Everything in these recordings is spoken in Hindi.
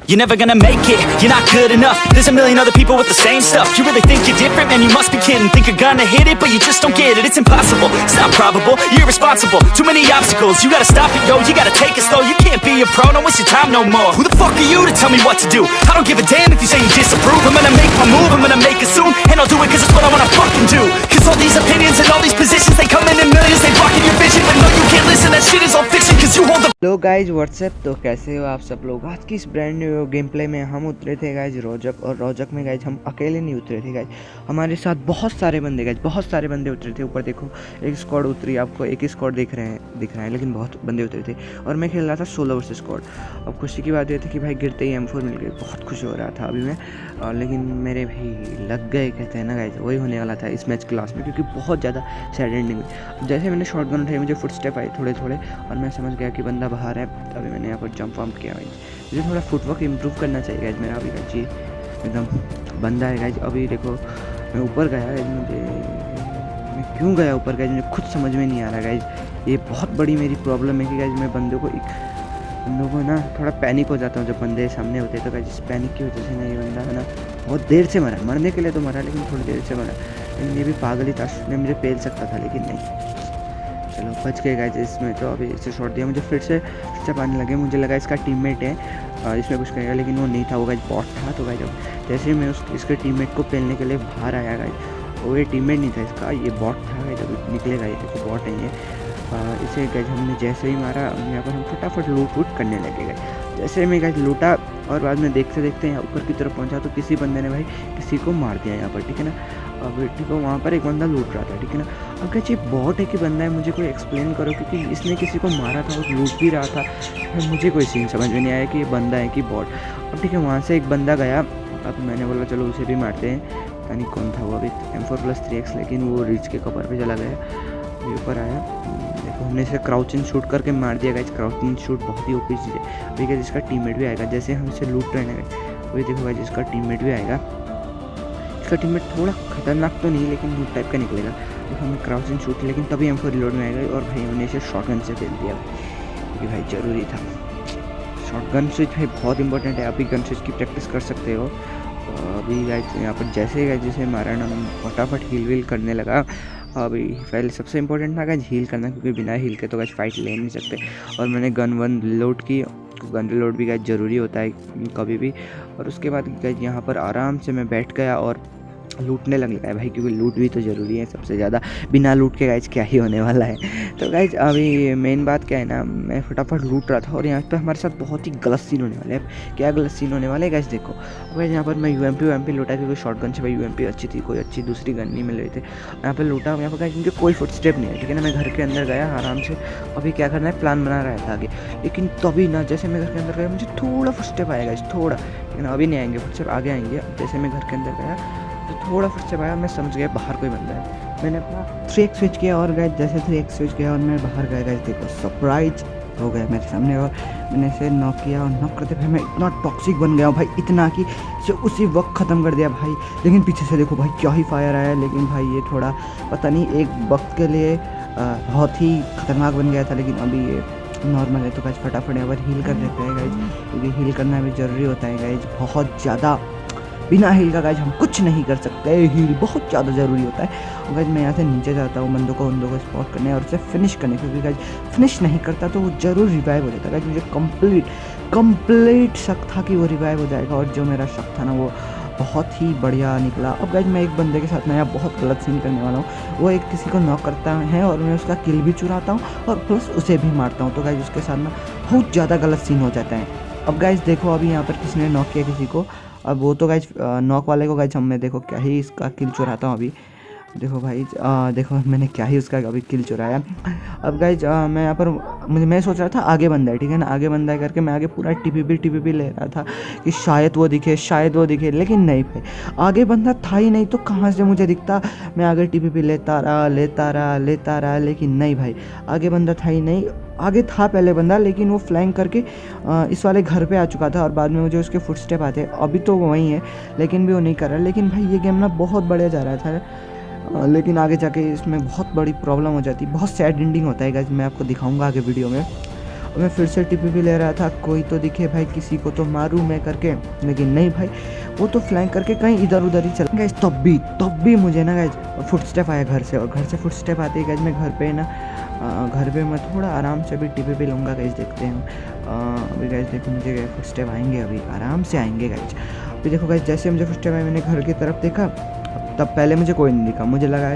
You're never gonna make it, you're not good enough. There's a million other people with the same stuff. You really think you're different? Man, you must be kidding. Think you're gonna hit it, but you just don't get it. It's impossible, it's not probable, you're irresponsible. Too many obstacles, you gotta stop it, yo. You gotta take it slow, you can't be a pro. Don't waste your time no more. Who the fuck are you to tell me what to do? I don't give a damn if you say you disapprove. I'm gonna make my move, I'm gonna make it soon. And I'll do it cause it's what I wanna fucking do. Cause all these opinions and all these positions, they come in millions. They blocking your vision, but no you can't listen. That shit is all fiction cause you hold the... hello guys WhatsApp, तो कैसे हो आप सब लोग। आज की इस ब्रांड न्यू गेम प्ले में हम उतरे थे गाइज रोजक, और रोजक में गाइज हम अकेले नहीं उतरे थे गाइज, हमारे साथ बहुत सारे बंदे गाइज, बहुत सारे बंदे उतरे थे। ऊपर देखो एक स्क्वाड उतरी, आपको एक ही स्क्वाड दिख रहा है लेकिन बहुत बंदे उतरे थे। और मैं खेल रहा था 16 वर्सेस स्क्वाड। अब खुशी की बात ये थी कि भाई गिरते ही M4 मिल गई, बहुत खुश हो रहा था अभी मैं। लेकिन मेरे भाई लग गए, कहते हैं ना गाइज, वही होने वाला था इस मैच क्लास में, क्योंकि बहुत ज़्यादा सैड एंडिंग हुई। जैसे मैंने शॉट गन उठाई, मुझे फुट स्टेप आए थोड़े थोड़े, और मैं समझ गया कि बंदा बाहर है। अभी मैंने यहाँ पर जंप वम्प किया भाई, मुझे थोड़ा फुटवर्क इम्प्रूव करना चाहिए गाइज मेरा। अभी गाइज ये एकदम बंदा है गाइज। अभी देखो मैं ऊपर गया गाइज, मैं क्यों गया ऊपर गाइज मुझे खुद समझ में नहीं आ रहा गाइज। ये बहुत बड़ी मेरी प्रॉब्लम है कि गाइज मैं बंदों को ना थोड़ा पैनिक हो जाता हूँ जब बंदे सामने होते हैं। तो गाइज इस पैनिक की वजह से ना ये बंदा है ना बहुत देर से मरा, मरने के लिए तो मरा लेकिन थोड़ी देर से मरा। लेकिन ये भी पागल ही था, उसने मुझे पेल सकता था लेकिन नहीं। चलो बच गए गाइज इसमें। तो अभी इसे शॉट दिया, मुझे फिर से जब आने लगे, मुझे लगा इसका टीममेट है इसमें कुछ करेगा, लेकिन वो नहीं था, वो गाइज बॉट था। तो गाइज जैसे ही मैं इसके टीममेट को पेलने के लिए बाहर आया गाइज, वो ये टीममेट नहीं था इसका, ये बॉट था गाइज। अभी निकलेगा ये, देखो बॉट है ये। इसे गाइज हमने जैसे ही मारा, यहाँ पर हम फटाफट लूट वूट करने लगे गए। जैसे मैं गाइज लूटा और बाद में देखते देखते यहाँ ऊपर की तरफ पहुँचा, तो किसी बंदे ने भाई किसी को मार दिया यहाँ पर, ठीक है ना। अब ठीक है, वहाँ पर एक बंदा लूट रहा था, ठीक है ना। अब क्या ये बॉट है कि बंदा है, मुझे कोई एक्सप्लेन करो, क्योंकि इसने किसी को मारा था और लूट भी रहा था। मुझे कोई सीन समझ में नहीं आया कि ये बंदा है कि बॉट। अब ठीक है, वहाँ से एक बंदा गया, अब मैंने बोला चलो उसे भी मारते हैं। पता नहीं कौन था वो, अभी M4+3X, लेकिन वो रिच के कवर पे चला गया। ऊपर आया, देखो हमने इसे क्राउचिंग शूट करके मार दिया गाइज। क्राउचिंग शूट बहुत ही ओपी चीज़ है। अभी क्या जिसका टीममेट भी आएगा, जैसे हम इसे लूट रहे हैं वही देखो गाइज जिसका टीममेट भी आएगा। इसका टीममेट थोड़ा खतरनाक तो नहीं लेकिन लूट टाइप का निकलेगा। तो हमें क्राउचिंग शूट, लेकिन तभी M4 रिलोड में आएगा। और भाई हमने इसे शॉटगन से फेल दिया, क्योंकि भाई ज़रूरी था। शॉटगन स्विच भाई बहुत इंपॉर्टेंट है, आप भी गन स्विच की प्रैक्टिस कर सकते हो। अभी गाइज यहाँ पर जैसे गाइज जिसे मारा ना, मैं फटाफट हील वील करने लगा। अभी पहले सबसे इंपॉर्टेंट था गाइज हील करना, क्योंकि बिना हील के तो गाइज फाइट ले नहीं सकते। और मैंने गन वन लोड की, गन लोड भी गाइज ज़रूरी होता है कभी भी। और उसके बाद गाइज यहाँ पर आराम से मैं बैठ गया और लूटने लग गया भाई, क्योंकि लूट भी तो ज़रूरी है सबसे ज़्यादा। बिना लूट के गाइज क्या ही होने वाला है। तो गाइज अभी मेन बात क्या है ना, मैं फटाफट लूट रहा था और यहाँ पर हमारे साथ बहुत ही गलत सीन होने वाला है। क्या गलत सीन होने वाला है गाइज देखो। गाइज यहाँ पर मैं UMP लूटा, क्योंकि शॉटगन से भाई UMP अच्छी थी, कोई अच्छी दूसरी गन नहीं मिल रही थी। यहाँ पर लूटा, यहाँ पर गाइज उनके कोई फुट स्टेप नहीं है, ठीक है ना। मैं घर के अंदर गया आराम से, अभी क्या करना है प्लान बना रहा था आगे, लेकिन तभी ना जैसे मैं घर के अंदर गया मुझे थोड़ा फुट स्टेप आएगा गाइज, थोड़ा, लेकिन अभी नहीं आएंगे फुट स्टेप, आगे आएंगे। जैसे मैं घर के अंदर गया तो थोड़ा फुट स्टेप आया, मैं समझ गया बाहर कोई बंदा है। मैंने अपना 3X स्विच किया और गाइज जैसे 3X स्विच किया और मैं बाहर गया गाइज, देखो सरप्राइज हो गया मेरे सामने। और मैंने इसे नॉक किया, और नॉक करते भाई मैं इतना टॉक्सिक बन गया हूँ भाई, इतना कि इसे उसी वक्त ख़त्म कर दिया भाई। लेकिन पीछे से देखो भाई क्या ही फायर आया, लेकिन भाई ये थोड़ा पता नहीं एक वक्त के लिए बहुत ही खतरनाक बन गया था, लेकिन अभी ये नॉर्मल है। तो गाइज फटाफट यहाँ पर हील कर देते हैं गाइज, क्योंकि हील करना भी ज़रूरी होता है गाइज, बहुत ज़्यादा। बिना हील का गाइज हम कुछ नहीं कर सकते, हील बहुत ज़्यादा ज़रूरी होता है। और गाइज मैं यहाँ से नीचे जाता हूँ बंदों को स्पॉट करने और उसे फिनिश करने, क्योंकि गाइज फिनिश नहीं करता तो वो ज़रूर रिवाइव हो जाता है। गाइज मुझे कंप्लीट शक था कि वो रिवाइव हो जाएगा, और जो मेरा शक था ना वो बहुत ही बढ़िया निकला। अब गाइज मैं एक बंदे के साथ नया बहुत गलत सीन करने वाला हूँ। वो एक किसी को नॉक करता है और मैं उसका किल भी चुराता हूँ और प्लस उसे भी मारता हूँ। तो गाइज उसके साथ ना बहुत ज़्यादा गलत सीन हो जाता है। अब गाइज देखो अभी यहाँ पर किसी ने नॉक किया किसी को, अब वो तो गाइज नॉक वाले को गाइज मैं देखो क्या ही इसका किल चुराता हूँ अभी। देखो भाई देखो मैंने क्या ही उसका अभी किल चुराया। अब गाइज मैं यहाँ पर मैं सोच रहा था आगे बंदा है, ठीक है ना, आगे बंदा है करके मैं आगे पूरा टीपीपी ले रहा था कि शायद वो दिखे, लेकिन नहीं भाई आगे बंदा था ही नहीं, तो कहाँ से मुझे दिखता। मैं आगे टीपीपी लेता रहा, लेकिन नहीं भाई आगे बंदा था ही नहीं। आगे था पहले बंदा, लेकिन वो फ्लैंक करके इस वाले घर पे आ चुका था, और बाद में मुझे उसके फुट स्टेप आते। अभी तो वो वहीं है लेकिन भी वो नहीं कर रहा। लेकिन भाई ये गेम ना बहुत बढ़िया जा रहा था, लेकिन आगे जाके इसमें बहुत बड़ी प्रॉब्लम हो जाती है, बहुत सैड एंडिंग होता है गाइस, मैं आपको दिखाऊंगा आगे वीडियो में। और मैं फिर से टीपी भी ले रहा था, कोई तो दिखे भाई, किसी को तो मारूं मैं करके, लेकिन नहीं भाई, वो तो फ्लैंक करके कहीं इधर उधर ही चला गाइज। तब भी मुझे ना गाइज फुटस्टेप आया घर से, और घर से फुटस्टेप आते ही गाइज मैं घर पे ना घर पे मैं थोड़ा आराम से अभी टीपी पे लूँगा गाइज, देखते हैं अभी गाइज। देखो मुझे फुटस्टेप आएंगे, अभी आराम से आएंगे गाइज। अभी देखो गाइज जैसे मुझे फुटस्टेप आए, मैंने घर की तरफ देखा, तब पहले मुझे कोई नहीं दिखा, मुझे लगा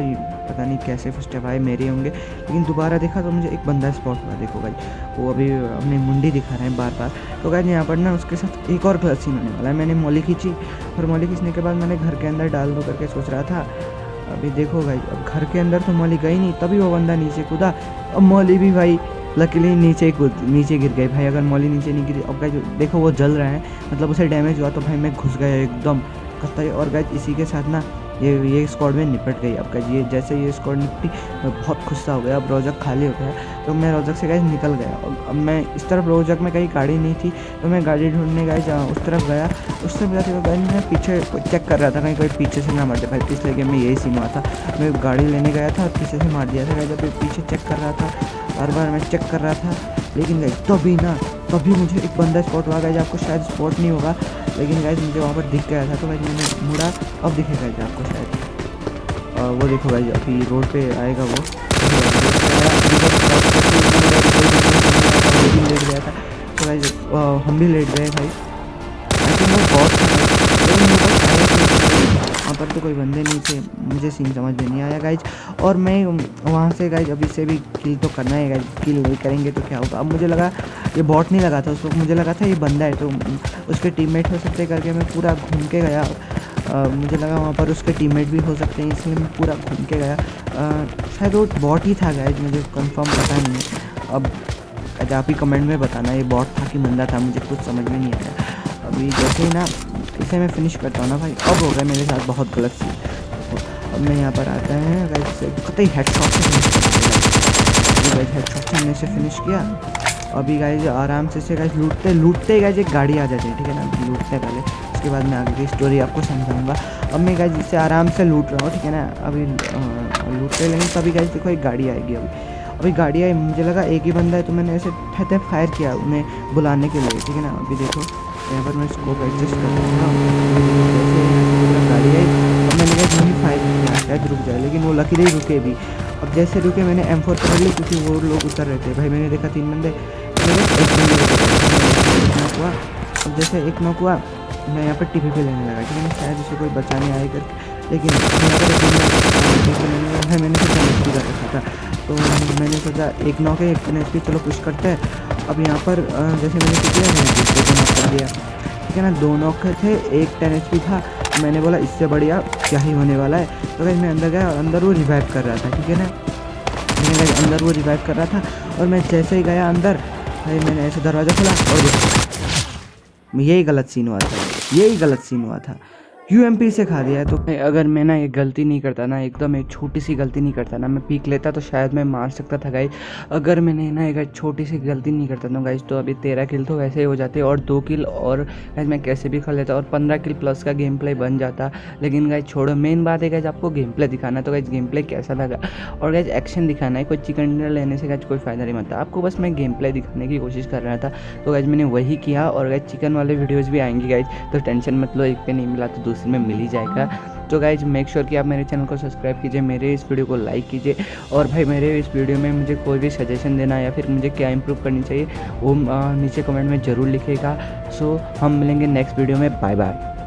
पता नहीं कैसे फुटस्टेप आए मेरे होंगे, लेकिन दोबारा देखा तो मुझे एक बंदा स्पॉट हुआ। देखो गाइज वो अभी अपनी मुंडी दिखा रहे हैं बार बार। तो गाइज यहाँ पर ना उसके साथ एक और गलत सीन होने वाला है। मैंने मौली खींची, और मौली खींचने के बाद मैंने घर के अंदर डाल दो करके सोच रहा था। अभी देखो गाइज अब घर के अंदर तो मौली गई नहीं, तभी वो बंदा नीचे कूदा, अब मौली भी भाई लकीली नीचे गिर गई भाई। अगर मौली नीचे नहीं गिरी, अब गाइज देखो वो जल रहा है, मतलब उसे डैमेज हुआ, तो भाई मैं घुस गया एकदम कतई। और गाइज इसी के साथ ना ये स्क्वाड में निपट गई। अब गाइज ये जैसे ये स्क्वाड निपटी, मैं बहुत गुस्सा हो गया। अब रोजक खाली हो गया, तो मैं रोजक से गाइज निकल गया। अब मैं इस तरफ, रोजक में कहीं गाड़ी नहीं थी, तो मैं गाड़ी ढूंढने गाइज उस तरफ गया। उस तरफ जाते हुए गाइज मैं पीछे चेक कर रहा था, कहीं कोई पीछे से ना मार दे भाई। पिछले गेम में यही सीन हुआ था, मैं गाड़ी लेने गया था और पीछे से मार दिया था गाइज। अभी पीछे चेक कर रहा था, बार बार मैं चेक कर रहा था, लेकिन गाइज तभी मुझे एक बंदा स्पॉट हुआ गाइज। आपको शायद स्पॉट नहीं होगा, लेकिन गाइज मुझे वहाँ पर दिख गया था, तो गाइज मैंने मुड़ा, अब दिखेगा गाइज आपको शायद। वो देखो गाइज अभी रोड पे आएगा वो भी लेट गया था, तो गाइज हम भी लेट गए भाई। आई थिंक वो बहुत वहाँ पर तो कोई बंदे नहीं थे, मुझे सीन समझ में नहीं आया गाइज। और मैं वहाँ से गाइज अभी से भी किल तो करना है गाइज, किल नहीं करेंगे तो क्या होगा। अब मुझे लगा ये बॉट नहीं लगा था उस वक्त, मुझे लगा था ये बंदा है, तो उसके टीममेट हो सकते करके मैं पूरा घूम के गया। मुझे लगा वहाँ पर उसके टीममेट भी हो सकते हैं, इसलिए मैं पूरा घूम के गया। शायद वो बॉट ही था गाइज, मुझे कंफर्म पता नहीं। अब आप ही कमेंट में बताना ये बॉट था कि बंदा था, मुझे कुछ समझ में नहीं आया। अभी जैसे ही ना इसे मैं फिनिश करता हूँ ना भाई, अब हो गया मेरे साथ बहुत गलत चीज़। तो अब मैं यहाँ पर आता है गाइज, कतई हेडशॉट से फिनिश किया, हेडशॉट से हमने इसे फिनिश किया। अभी गाइज आराम से गाइज लूटते गाइज एक गाड़ी आ जाती है, ठीक है ना, लूटते पहले, उसके बाद मैं आगे की स्टोरी आपको समझाऊंगा। अब मैं गाइज इसे आराम से लूट रहा हूँ, ठीक है ना। अभी लूटते लेंगे तभी गाइज देखो एक गाड़ी आएगी। अभी गाड़ी आई, मुझे लगा एक ही बंदा है, तो मैंने ऐसे ठहते फायर किया उन्हें बुलाने के लिए, ठीक है ना। अभी देखो यहाँ पर मैं स्कोप एडजस्ट कर दूँगा, गाड़ी आई, अब मैंने कहा नहीं फायर किया, शायद रुक जाए, लेकिन वो लकीली रुके भी। अब जैसे रुके मैंने M4 पकड़ ली, क्योंकि वो लोग उतर रहे थे भाई। मैंने देखा 3 बंदे, नॉक हुआ। अब जैसे एक नॉक हुआ, मैं यहाँ पर टीपी पे लेने लगा, ठीक है ना, शायद उसे कोई बचाने आए करके, लेकिन मैंने सोचा NSP कर रखा था, तो मैंने सोचा एक नॉक है, एक NSP, चलो पुश करते हैं। अब यहाँ पर जैसे मैंने किया, मैंने दूसरे को नॉक कर दिया, ठीक है ना। 2 नॉक थे, एक 10 HP था, मैंने बोला इससे बढ़िया क्या ही होने वाला है। तो गाइस मैं अंदर गया, और अंदर वो रिवाइव कर रहा था, ठीक है ना। मैंने अंदर वो रिवाइव कर रहा था, और मैं जैसे ही गया अंदर भाई, मैंने ऐसे दरवाज़ा खोला, और यही गलत सीन हुआ था, UMP से खा दिया है। तो अगर मैं ना ये गलती नहीं करता ना, एकदम एक छोटी सी गलती नहीं करता ना, मैं पीक लेता तो शायद मैं मार सकता था गाइज। अगर मैंने ना एक छोटी सी गलती नहीं करता ना गाइज, तो अभी 13 किल तो वैसे ही हो जाते, और 2 किल और गाइज मैं कैसे भी कर लेता, और 15 किल प्लस का गेम प्ले बन जाता। लेकिन गाइज छोड़ो, मेन बात है गाइज आपको गेम प्ले दिखाना। तो गाइज गेम प्ले कैसा लगा, और गाइज एक्शन दिखाना है, कोई चिकन डिनर लेने से गाइज कोई फ़ायदा नहीं बनता आपको, बस मैं गेम प्ले दिखाने की कोशिश कर रहा था। तो गाइज मैंने वही किया, और गाइज चिकन वाले वीडियोज़ भी आएंगे गाइज, तो टेंशन मत लो, एक पे नहीं मिला तो दूसरे में मिल ही जाएगा। तो गाइज मेक श्योर कि आप मेरे चैनल को सब्सक्राइब कीजिए, मेरे इस वीडियो को लाइक कीजिए, और भाई मेरे इस वीडियो में मुझे कोई भी सजेशन देना या फिर मुझे क्या इंप्रूव करनी चाहिए वो नीचे कमेंट में ज़रूर लिखिएगा। सो हम मिलेंगे नेक्स्ट वीडियो में, बाय बाय।